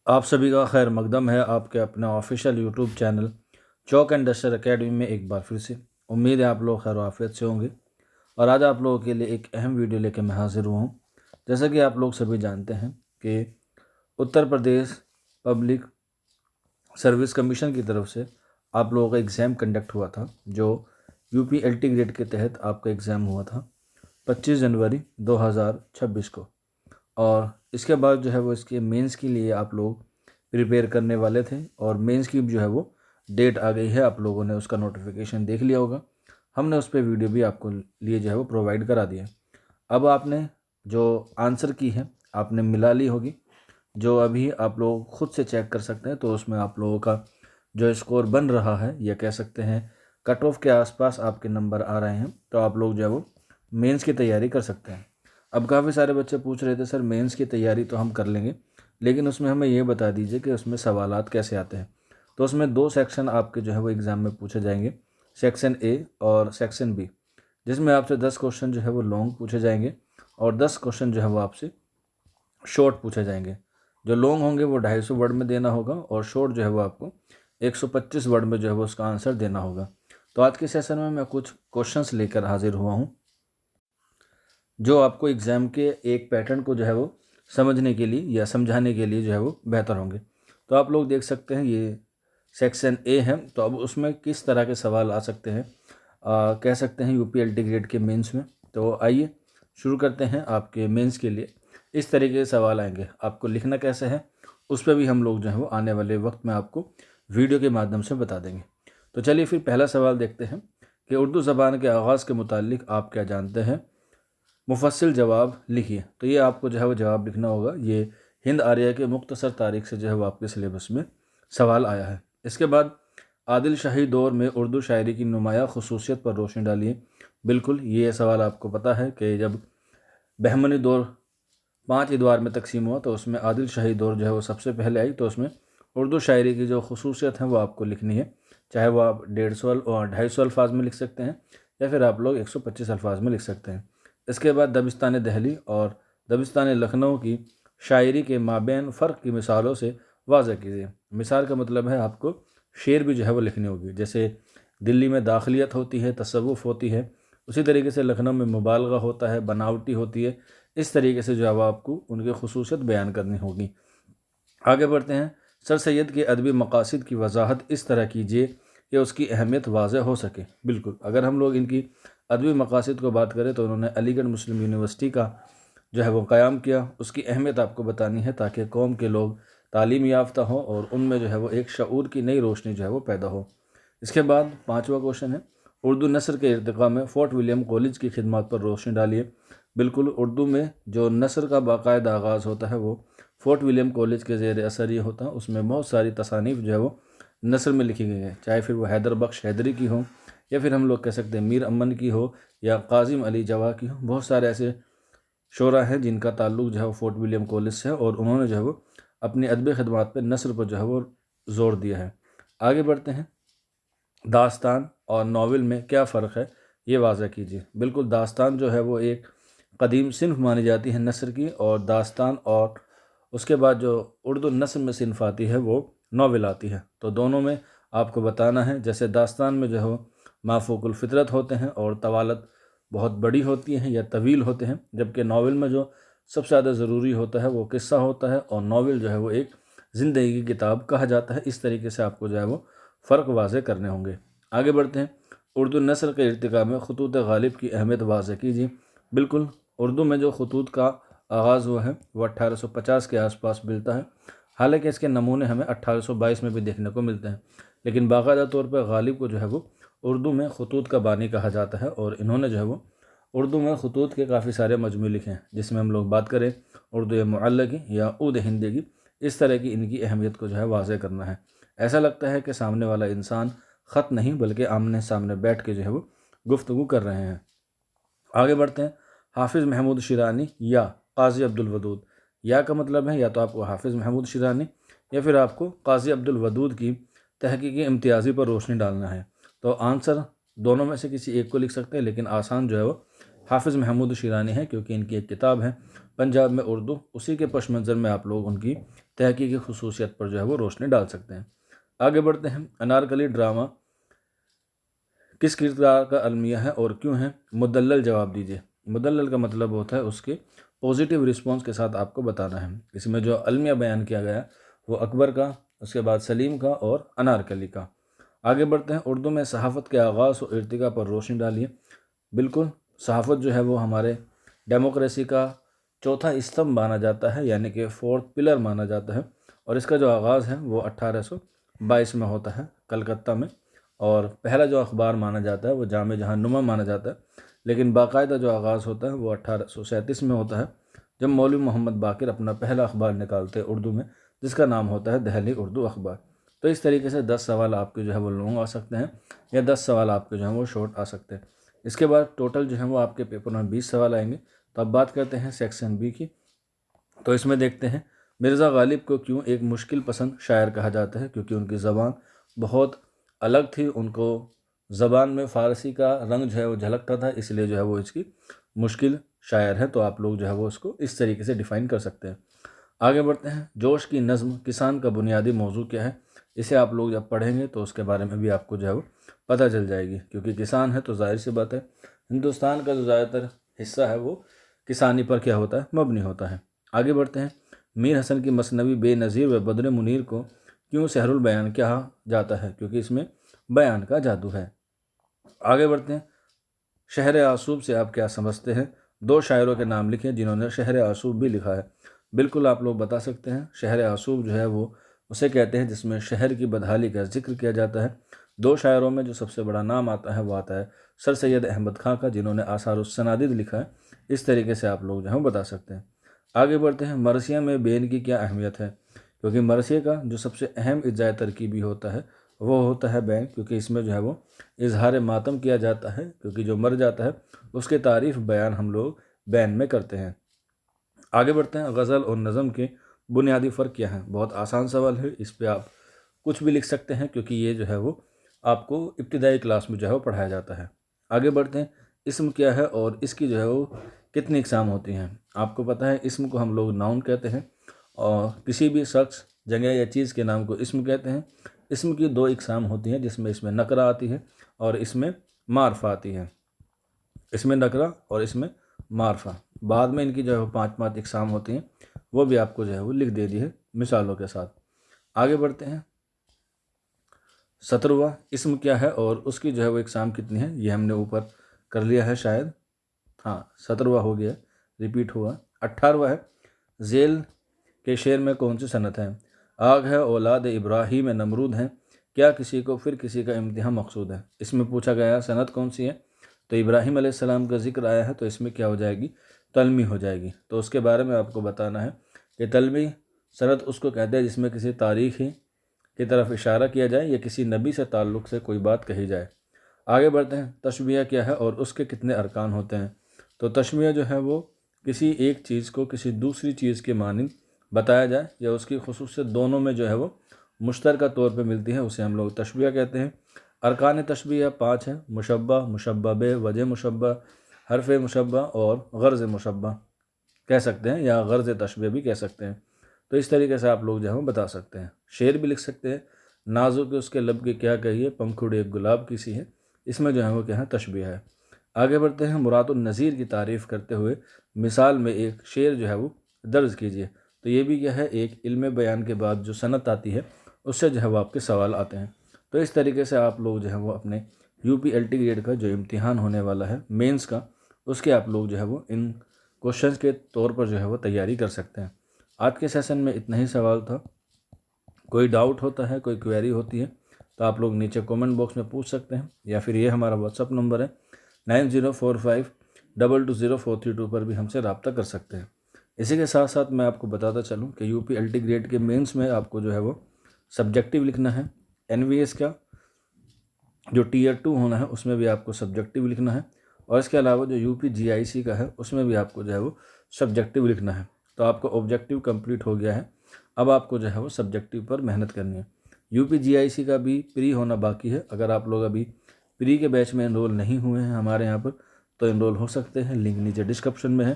آپ سبھی کا خیر مقدم ہے آپ کے اپنے official YouTube channel Chowk and duster academy میں ایک بار پھر سے۔ امید ہے آپ لوگ خیر و عافیت سے ہوں گے، اور آج آپ لوگوں کے لیے ایک اہم ویڈیو لے کے میں حاضر ہوا ہوں۔ جیسا کہ آپ لوگ سبھی جانتے ہیں کہ Uttar Pradesh public service commission کی طرف سے آپ لوگوں کا ایگزام کنڈکٹ ہوا تھا، جو U P L T grade کے تحت آپ کا ایگزام ہوا تھا 25 جنوری 2026 کو، اور اس کے بعد جو ہے وہ اس کے مینس کے لیے آپ لوگ پریپیئر کرنے والے تھے، اور مینس کی جو ہے وہ ڈیٹ آ گئی ہے۔ آپ لوگوں نے اس کا نوٹیفیکیشن دیکھ لیا ہوگا، ہم نے اس پہ ویڈیو بھی آپ کو لیے جو ہے وہ پرووائڈ کرا دیا۔ اب آپ نے جو آنسر کی ہے آپ نے ملا لی ہوگی، جو ابھی آپ لوگ خود سے چیک کر سکتے ہیں، تو اس میں آپ لوگوں کا جو اسکور بن رہا ہے، یا کہہ سکتے ہیں کٹ آف کے آس پاس آپ کے نمبر آ رہے ہیں، تو آپ لوگ جو ہے وہ مینس کی تیاری کر سکتے ہیں۔ اب کافی سارے بچے پوچھ رہے تھے سر مینس کی تیاری تو ہم کر لیں گے، لیکن اس میں ہمیں یہ بتا دیجئے کہ اس میں سوالات کیسے آتے ہیں۔ تو اس میں 2 سیکشن آپ کے جو ہے وہ ایگزام میں پوچھے جائیں گے، سیکشن اے اور سیکشن بی، جس میں آپ سے 10 کوشچن جو ہے وہ لانگ پوچھے جائیں گے، اور 10 کوشچن جو ہے وہ آپ سے شارٹ پوچھے جائیں گے۔ جو لانگ ہوں گے وہ 250 ورڈ میں دینا ہوگا، اور شارٹ جو ہے وہ آپ کو 125 ورڈ میں جو ہے وہ اس کا آنسر دینا ہوگا۔ تو آج کے سیشن میں کچھ کوشچنس لے کر حاضر ہوا ہوں، جو آپ کو ایگزام کے ایک پیٹرن کو جو ہے وہ سمجھنے کے لیے یا سمجھانے کے لیے جو ہے وہ بہتر ہوں گے۔ تو آپ لوگ دیکھ سکتے ہیں یہ سیکشن اے ہے، تو اب اس میں کس طرح کے سوال آ سکتے ہیں، کہہ سکتے ہیں U P L T grade کے مینس میں۔ تو آئیے شروع کرتے ہیں۔ آپ کے مینس کے لیے اس طریقے کے سوال آئیں گے، آپ کو لکھنا کیسے ہے اس پہ بھی ہم لوگ جو ہے وہ آنے والے وقت میں آپ کو ویڈیو کے مادھیم سے بتا دیں گے۔ تو چلیے پھر پہلا سوال دیکھتے ہیں کہ اردو زبان کے آغاز کے متعلق آپ کیا جانتے ہیں؟ مفصل جواب لکھیے۔ تو یہ آپ کو جو ہے وہ جواب لکھنا ہوگا۔ یہ ہند آریہ کے مختصر تاریخ سے جو ہے وہ آپ کے سلیبس میں سوال آیا ہے۔ اس کے بعد عادل شاہی دور میں اردو شاعری کی نمایاں خصوصیت پر روشنی ڈالیے۔ بالکل یہ سوال آپ کو پتہ ہے کہ جب بہمنی دور 5 ادوار میں تقسیم ہوا، تو اس میں عادل شاہی دور جو ہے وہ سب سے پہلے آئی۔ تو اس میں اردو شاعری کی جو خصوصیت ہے وہ آپ کو لکھنی ہے، چاہے وہ آپ 150 اور 250 الفاظ میں لکھ سکتے ہیں، یا پھر آپ لوگ 125 الفاظ میں لکھ سکتے ہیں۔ اس کے بعد دبستان دہلی اور دبستان لکھنؤ کی شاعری کے مابین فرق کی مثالوں سے واضح کیجیے۔ مثال کا مطلب ہے آپ کو شعر بھی جو ہے وہ لکھنی ہوگی۔ جیسے دلی میں داخلیت ہوتی ہے، تصوف ہوتی ہے، اسی طریقے سے لکھنؤ میں مبالغہ ہوتا ہے، بناوٹی ہوتی ہے۔ اس طریقے سے جو ہے آپ کو ان کی خصوصیت بیان کرنی ہوگی۔ آگے بڑھتے ہیں۔ سر سید کے ادبی مقاصد کی وضاحت اس طرح کیجیے کہ اس کی اہمیت واضح ہو سکے۔ بالکل اگر ہم لوگ ان کی ادبی مقاصد کو بات کریں، تو انہوں نے علی گڑھ مسلم یونیورسٹی کا جو ہے وہ قیام کیا، اس کی اہمیت آپ کو بتانی ہے، تاکہ قوم کے لوگ تعلیم یافتہ ہوں اور ان میں جو ہے وہ ایک شعور کی نئی روشنی جو ہے وہ پیدا ہو۔ اس کے بعد 5واں کوشچن ہے، اردو نثر کے ارتقاء میں فورٹ ولیم کالج کی خدمات پر روشنی ڈالیے۔ بالکل اردو میں جو نثر کا باقاعدہ آغاز ہوتا ہے وہ فورٹ ولیم کالج کے زیر اثر یہ ہوتا ہے۔ اس میں بہت ساری تصانیف جو ہے وہ نثر میں لکھی گئی ہیں، چاہے پھر وہ حیدر بخش حیدری کی ہوں، یا پھر ہم لوگ کہہ سکتے ہیں میر امن کی ہو، یا قاسم علی جوا کی ہو۔ بہت سارے ایسے شعراء ہیں جن کا تعلق جو ہے وہ فورٹ ولیم کالج سے ہے، اور انہوں نے جو ہے وہ اپنی ادبی خدمات پہ نثر پر جو ہے وہ زور دیا ہے۔ آگے بڑھتے ہیں۔ داستان اور ناول میں کیا فرق ہے یہ واضح کیجیے۔ بالکل داستان جو ہے وہ ایک قدیم صنف مانی جاتی ہے نثر کی، اور داستان اور اس کے بعد جو اردو نثر میں صنف آتی ہے وہ ناول آتی ہے۔ تو دونوں میں آپ کو بتانا ہے، جیسے داستان میں جو ہے مافوق الفطرت ہوتے ہیں اور طوالت بہت بڑی ہوتی ہیں یا طویل ہوتے ہیں، جبکہ ناول میں جو سب سے زیادہ ضروری ہوتا ہے وہ قصہ ہوتا ہے، اور ناول جو ہے وہ ایک زندگی کی کتاب کہا جاتا ہے۔ اس طریقے سے آپ کو جو ہے وہ فرق واضح کرنے ہوں گے۔ آگے بڑھتے ہیں۔ اردو نثر کے ارتقاء میں خطوط غالب کی اہمیت واضح کیجیے۔ بالکل اردو میں جو خطوط کا آغاز ہوا ہے وہ 1850 کے آس پاس ملتا ہے، حالانکہ اس کے نمونے ہمیں 1822 میں بھی دیکھنے کو ملتے ہیں، لیکن باقاعدہ طور پر غالب کو جو ہے وہ اردو میں خطوط کا بانی کہا جاتا ہے، اور انہوں نے جو ہے وہ اردو میں خطوط کے کافی سارے مجموعے لکھے ہیں، جس میں ہم لوگ بات کریں اردو معلی کی یا عود ہندی کی۔ اس طرح کی ان کی اہمیت کو جو ہے واضح کرنا ہے۔ ایسا لگتا ہے کہ سامنے والا انسان خط نہیں بلکہ آمنے سامنے بیٹھ کے جو ہے وہ گفتگو کر رہے ہیں۔ آگے بڑھتے ہیں۔ حافظ محمود شیرانی یا قاضی عبدالودود۔ یا کا مطلب ہے یا تو آپ کو حافظ محمود شیرانی یا پھر آپ کو قاضی عبدالودود کی تحقیقی امتیازی پر روشنی ڈالنا ہے۔ تو آنسر دونوں میں سے کسی ایک کو لکھ سکتے ہیں، لیکن آسان جو ہے وہ حافظ محمود شیرانی ہیں، کیونکہ ان کی ایک کتاب ہے پنجاب میں اردو، اسی کے پس منظر میں آپ لوگ ان کی تحقیقی خصوصیت پر جو ہے وہ روشنی ڈال سکتے ہیں۔ آگے بڑھتے ہیں۔ انارکلی ڈرامہ کس کردار کا المیہ ہے اور کیوں ہے؟ مدلل جواب دیجیے۔ مدلل کا مطلب ہوتا ہے اس کے پازیٹیو رسپانس کے ساتھ آپ کو بتانا ہے۔ اس میں جو المیہ بیان کیا گیا وہ اکبر کا، اس کے بعد سلیم کا اور انارکلی کا۔ آگے بڑھتے ہیں۔ اردو میں صحافت کے آغاز و ارتقاء پر روشنی ڈالیے۔ بالکل، صحافت جو ہے وہ ہمارے ڈیموکریسی کا چوتھا استمبھ مانا جاتا ہے، یعنی کہ فورتھ پلر مانا جاتا ہے، اور اس کا جو آغاز ہے وہ 1822 میں ہوتا ہے کلکتہ میں، اور پہلا جو اخبار مانا جاتا ہے وہ جامع جہان نما مانا جاتا ہے، لیکن باقاعدہ جو آغاز ہوتا ہے وہ 1837 میں ہوتا ہے، جب مولوی محمد باقر اپنا پہلا اخبار نکالتے ہیں اردو میں، جس کا نام ہوتا ہے دہلی اردو اخبار۔ تو اس طریقے سے 10 سوال آپ کے جو ہے وہ لانگ آ سکتے ہیں، یا 10 سوال آپ کے جو ہیں وہ شارٹ آ سکتے ہیں۔ اس کے بعد ٹوٹل جو ہے وہ آپ کے پیپر میں 20 سوال آئیں گے۔ تو اب بات کرتے ہیں سیکشن بی کی۔ تو اس میں دیکھتے ہیں مرزا غالب کو کیوں ایک مشکل پسند شاعر کہا جاتا ہے؟ کیونکہ ان کی زبان بہت الگ تھی، ان کو زبان میں فارسی کا رنگ جو ہے وہ جھلکتا تھا، اس لیے جو ہے وہ اس کی مشکل شاعر ہے۔ تو آپ لوگ جو ہے وہ اس کو اس طریقے سے ڈیفائن کر سکتے ہیں۔ آگے بڑھتے ہیں۔ جوش کی نظم کسان کا بنیادی موضوع کیا ہے؟ اسے آپ لوگ جب پڑھیں گے تو اس کے بارے میں بھی آپ کو جو ہے وہ پتہ چل جائے گی، کیونکہ کسان ہے تو ظاہر سی بات ہے ہندوستان کا جو زیادہ تر حصہ ہے وہ کسانی پر کیا ہوتا ہے؟ مبنی ہوتا ہے۔ آگے بڑھتے ہیں۔ میر حسن کی مثنوی بے نظیر و بدر منیر کو کیوں سحر البیان کہا جاتا ہے؟ کیونکہ اس میں بیان کا جادو ہے۔ آگے بڑھتے ہیں۔ شہر آسوب سے آپ کیا سمجھتے ہیں؟ 2 شاعروں کے نام لکھیں جنہوں نے شہر آسوب بھی لکھا ہے۔ بالکل آپ لوگ بتا سکتے ہیں۔ شہر آسوب جو ہے وہ اسے کہتے ہیں جس میں شہر کی بدحالی کا ذکر کیا جاتا ہے۔ 2 شاعروں میں جو سب سے بڑا نام آتا ہے وہ آتا ہے سر سید احمد خاں کا، جنہوں نے آثار السنادید لکھا ہے۔ اس طریقے سے آپ لوگ جو ہے بتا سکتے ہیں۔ آگے بڑھتے ہیں۔ مرثیہ میں بین کی کیا اہمیت ہے؟ کیونکہ مرثیے کا جو سب سے اہم اجزائے ترکیبی ہوتا ہے وہ ہوتا ہے بین، کیونکہ اس میں جو ہے وہ اظہار ماتم کیا جاتا ہے، کیونکہ جو مر جاتا ہے اس کے تعریف بیان ہم لوگ بین میں کرتے ہیں۔ آگے بڑھتے ہیں۔ غزل اور نظم کے بنیادی فرق کیا ہے؟ بہت آسان سوال ہے، اس پہ آپ کچھ بھی لکھ سکتے ہیں، کیونکہ یہ جو ہے وہ آپ کو ابتدائی کلاس میں جو ہے وہ پڑھایا جاتا ہے۔ آگے بڑھتے ہیں۔ اسم کیا ہے اور اس کی جو ہے وہ کتنی اقسام ہوتی ہیں؟ آپ کو پتہ ہے اسم کو ہم لوگ ناؤن کہتے ہیں، اور کسی بھی شخص، جگہ یا چیز کے نام کو اسم کہتے ہیں۔ اسم کی 2 اقسام ہوتی ہیں، جس میں اس میں نکرہ آتی ہے اور اس میں معرفہ آتی ہے۔ اس میں نکرہ اور اس میں معرفہ، بعد میں ان کی جو ہے 5 اقسام ہوتی ہیں، وہ بھی آپ کو جو ہے وہ لکھ دے دی ہے مثالوں کے ساتھ۔ آگے بڑھتے ہیں۔ 17واں اسم کیا ہے اور اس کی جو ہے وہ اقسام کتنی ہے؟ یہ ہم نے اوپر کر لیا ہے شاید، ہاں 17واں ہو گیا، ریپیٹ ہوا۔ 18واں ہے ذیل کے شعر میں کون سی صنعت ہے؟ آگ ہے، اولاد ابراہیم نمرود ہیں، کیا کسی کو پھر کسی کا امتحان مقصود ہے؟ اس میں پوچھا گیا صنعت کون سی ہے، تو ابراہیم علیہ السلام کا ذکر آیا ہے، تو اس میں کیا ہو جائے گی؟ تلمی ہو جائے گی۔ تو اس کے بارے میں آپ کو بتانا ہے کہ تلمی صنعت اس کو کہتے ہیں جس میں کسی تاریخی کی طرف اشارہ کیا جائے یا کسی نبی سے تعلق سے کوئی بات کہی جائے۔ آگے بڑھتے ہیں۔ تشبیہ کیا ہے اور اس کے کتنے ارکان ہوتے ہیں؟ تو تشبیہ جو ہے وہ کسی ایک چیز کو کسی دوسری چیز کے مانند بتایا جائے یا اس کی خصوصیت دونوں میں جو ہے وہ مشترکہ طور پہ ملتی ہے، اسے ہم لوگ تشبیہ کہتے ہیں۔ ارکان تشبیہ 5 ہیں: مشبہ، مشبہ بہ، وجہ مشبہ، حرف مشبہ اور غرض مشبہ کہہ سکتے ہیں، یا غرض تشبیہ بھی کہہ سکتے ہیں۔ تو اس طریقے سے آپ لوگ جو ہے وہ بتا سکتے ہیں۔ شعر بھی لکھ سکتے ہیں۔ نازک اس کے لب کی کیا کہیے، پنکھڑی ایک گلاب کی سی ہے، اس میں جو ہے وہ کیا ہے؟ تشبیہ ہے۔ آگے بڑھتے ہیں۔ مراد النظیر کی تعریف کرتے ہوئے مثال میں ایک شعر جو ہے وہ درج کیجیے۔ تو یہ بھی کیا ہے؟ ایک علم بیان کے بعد جو صنعت آتی ہے اس سے جو ہے وہ آپ کے سوال آتے ہیں۔ تو اس طریقے سے آپ لوگ جو ہے وہ اپنے UPLT گریڈ کا جو امتحان ہونے والا ہے مینس کا، اس کے آپ لوگ جو ہے وہ ان کوشچنز کے طور پر جو ہے وہ تیاری کر سکتے ہیں۔ آج کے سیشن میں اتنا ہی سوال تھا۔ کوئی ڈاؤٹ ہوتا ہے، کوئی کویری ہوتی ہے تو آپ لوگ نیچے کومنٹ باکس میں پوچھ سکتے ہیں، یا پھر یہ ہمارا واٹس ایپ نمبر ہے 9045220432 پر بھی ہم سے رابطہ کر سکتے ہیں۔ اسی کے ساتھ ساتھ میں آپ کو بتاتا چلوں کہ UPLT گریڈ کے مینس میں آپ کو جو ہے وہ سبجیکٹیو لکھنا ہے۔ NVS کا جو Tier 2 ہونا ہے اس میں بھی آپ کو سبجیکٹیو لکھنا ہے، اور اس کے علاوہ جو UPGIC کا ہے اس میں بھی آپ کو جو ہے وہ سبجیکٹیو لکھنا ہے۔ تو آپ کا آبجیکٹیو کمپلیٹ ہو گیا ہے، اب آپ کو جو ہے وہ سبجیکٹیو پر محنت کرنی ہے۔ UPGIC کا بھی پری ہونا باقی ہے۔ اگر آپ لوگ ابھی پری کے بیچ میں انرول نہیں ہوئے ہیں ہمارے یہاں پر، تو انرول ہو سکتے ہیں، لنک نیچے ڈسکرپشن میں ہے،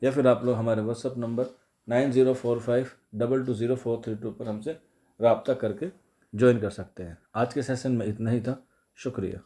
یا پھر آپ لوگ ہمارے واٹس ایپ نمبر 9045220432 پر ہم سے رابطہ کر کے جوائن کر سکتے ہیں۔ آج کے سیشن میں اتنا ہی تھا، شکریہ۔